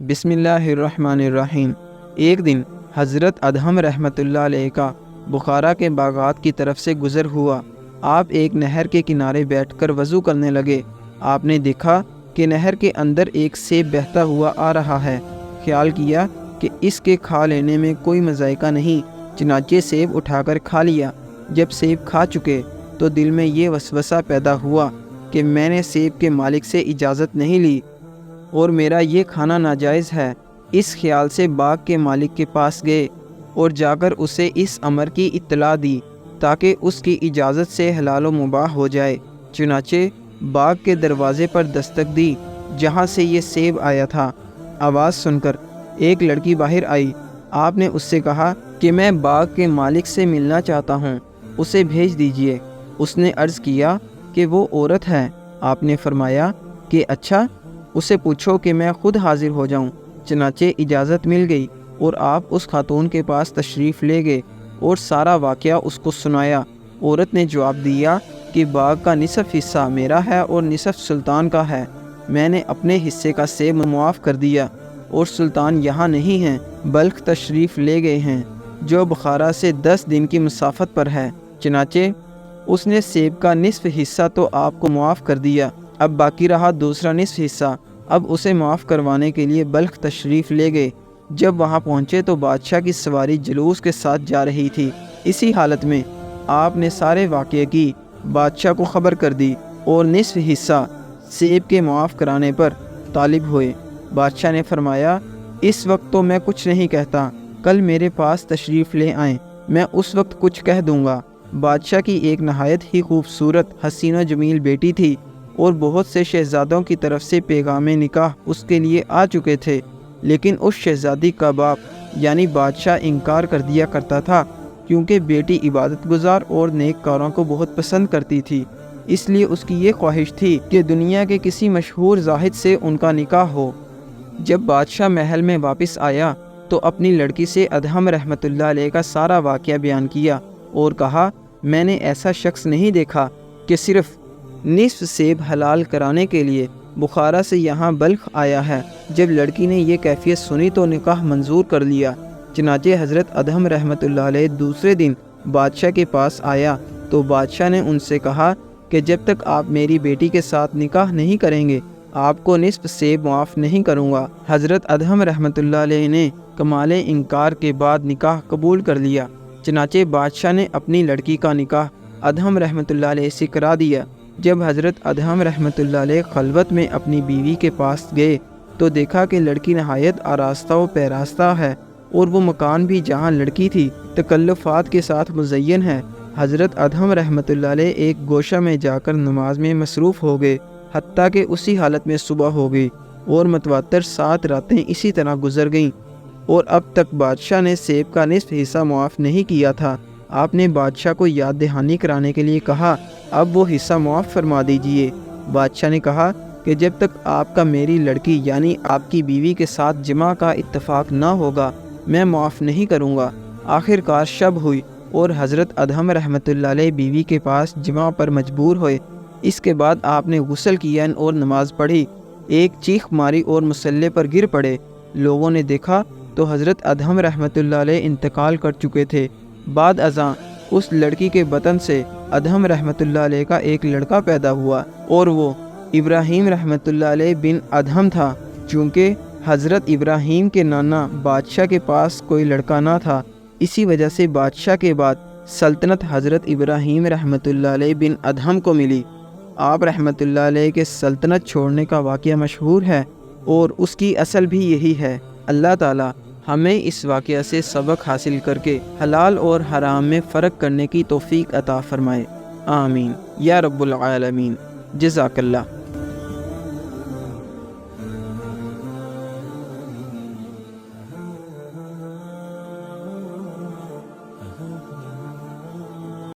بسم اللہ الرحمن الرحیم۔ ایک دن حضرت ادہم رحمۃ اللہ علیہ کا بخارا کے باغات کی طرف سے گزر ہوا۔ آپ ایک نہر کے کنارے بیٹھ کر وضو کرنے لگے۔ آپ نے دیکھا کہ نہر کے اندر ایک سیب بہتا ہوا آ رہا ہے۔ خیال کیا کہ اس کے کھا لینے میں کوئی مذائقہ نہیں، چنانچہ سیب اٹھا کر کھا لیا۔ جب سیب کھا چکے تو دل میں یہ وسوسہ پیدا ہوا کہ میں نے سیب کے مالک سے اجازت نہیں لی اور میرا یہ کھانا ناجائز ہے۔ اس خیال سے باغ کے مالک کے پاس گئے اور جا کر اسے اس امر کی اطلاع دی تاکہ اس کی اجازت سے حلال و مباح ہو جائے۔ چنانچہ باغ کے دروازے پر دستک دی جہاں سے یہ سیب آیا تھا۔ آواز سن کر ایک لڑکی باہر آئی۔ آپ نے اس سے کہا کہ میں باغ کے مالک سے ملنا چاہتا ہوں، اسے بھیج دیجئے۔ اس نے عرض کیا کہ وہ عورت ہے۔ آپ نے فرمایا کہ اچھا، اسے پوچھو کہ میں خود حاضر ہو جاؤں۔ چنانچہ اجازت مل گئی اور آپ اس خاتون کے پاس تشریف لے گئے اور سارا واقعہ اس کو سنایا۔ عورت نے جواب دیا کہ باغ کا نصف حصہ میرا ہے اور نصف سلطان کا ہے۔ میں نے اپنے حصے کا سیب معاف کر دیا اور سلطان یہاں نہیں ہیں، بلکہ تشریف لے گئے ہیں جو بخارا سے 10 دن کی مسافت پر ہے۔ چنانچہ اس نے سیب کا نصف حصہ تو آپ کو معاف کر دیا، اب باقی رہا دوسرا نصف حصہ۔ اب اسے معاف کروانے کے لیے بلخ تشریف لے گئے۔ جب وہاں پہنچے تو بادشاہ کی سواری جلوس کے ساتھ جا رہی تھی۔ اسی حالت میں آپ نے سارے واقعے کی بادشاہ کو خبر کر دی اور نصف حصہ سیب کے معاف کرانے پر طالب ہوئے۔ بادشاہ نے فرمایا اس وقت تو میں کچھ نہیں کہتا، کل میرے پاس تشریف لے آئیں، میں اس وقت کچھ کہہ دوں گا۔ بادشاہ کی ایک نہایت ہی خوبصورت حسین و جمیل بیٹی تھی اور بہت سے شہزادوں کی طرف سے پیغام نکاح اس کے لیے آ چکے تھے، لیکن اس شہزادی کا باپ یعنی بادشاہ انکار کر دیا کرتا تھا، کیونکہ بیٹی عبادت گزار اور نیک کاروں کو بہت پسند کرتی تھی۔ اس لیے اس کی یہ خواہش تھی کہ دنیا کے کسی مشہور زاہد سے ان کا نکاح ہو۔ جب بادشاہ محل میں واپس آیا تو اپنی لڑکی سے ادہم رحمۃ اللہ علیہ کا سارا واقعہ بیان کیا اور کہا میں نے ایسا شخص نہیں دیکھا کہ صرف نصف سیب حلال کرانے کے لیے بخارا سے یہاں بلخ آیا ہے۔ جب لڑکی نے یہ کیفیت سنی تو نکاح منظور کر لیا۔ چنانچہ حضرت ادہم رحمۃ اللہ علیہ دوسرے دن بادشاہ کے پاس آیا تو بادشاہ نے ان سے کہا کہ جب تک آپ میری بیٹی کے ساتھ نکاح نہیں کریں گے آپ کو نصف سیب معاف نہیں کروں گا۔ حضرت ادہم رحمۃ اللہ علیہ نے کمال انکار کے بعد نکاح قبول کر لیا۔ چنانچہ بادشاہ نے اپنی لڑکی کا نکاح ادہم رحمۃ اللہ علیہ سے کرا دیا۔ جب حضرت ادہم رحمۃ اللہ علیہ خلوت میں اپنی بیوی کے پاس گئے تو دیکھا کہ لڑکی نہایت آراستہ و پیراستہ ہے اور وہ مکان بھی جہاں لڑکی تھی تکلفات کے ساتھ مزین ہے۔ حضرت ادہم رحمۃ اللہ علیہ ایک گوشہ میں جا کر نماز میں مصروف ہو گئے، حتیٰ کہ اسی حالت میں صبح ہو گئی اور متواتر 7 راتیں اسی طرح گزر گئیں اور اب تک بادشاہ نے سیب کا نصف حصہ معاف نہیں کیا تھا۔ آپ نے بادشاہ کو یاد دہانی کرانے کے لیے کہا اب وہ حصہ معاف فرما دیجئے۔ بادشاہ نے کہا کہ جب تک آپ کا میری لڑکی یعنی آپ کی بیوی کے ساتھ جمع کا اتفاق نہ ہوگا میں معاف نہیں کروں گا۔ آخر کار شب ہوئی اور حضرت ادہم رحمۃ اللہ علیہ بیوی کے پاس جمع پر مجبور ہوئے۔ اس کے بعد آپ نے غسل کیا اور نماز پڑھی، ایک چیخ ماری اور مصلے پر گر پڑے۔ لوگوں نے دیکھا تو حضرت ادہم رحمۃ اللہ علیہ انتقال کر چکے تھے۔ بعد ازاں اس لڑکی کے بطن سے ادہم رحمۃ اللہ علیہ کا ایک لڑکا پیدا ہوا اور وہ ابراہیم رحمۃ اللہ علیہ بن ادہم تھا۔ چونکہ حضرت ابراہیم کے نانا بادشاہ کے پاس کوئی لڑکا نہ تھا، اسی وجہ سے بادشاہ کے بعد سلطنت حضرت ابراہیم رحمۃ اللہ علیہ بن ادہم کو ملی۔ آپ رحمۃ اللہ علیہ کے سلطنت چھوڑنے کا واقعہ مشہور ہے اور اس کی اصل بھی یہی ہے۔ اللہ تعالی ہمیں اس واقعہ سے سبق حاصل کر کے حلال اور حرام میں فرق کرنے کی توفیق عطا فرمائے، آمین یا رب العالمین۔ جزاک اللہ۔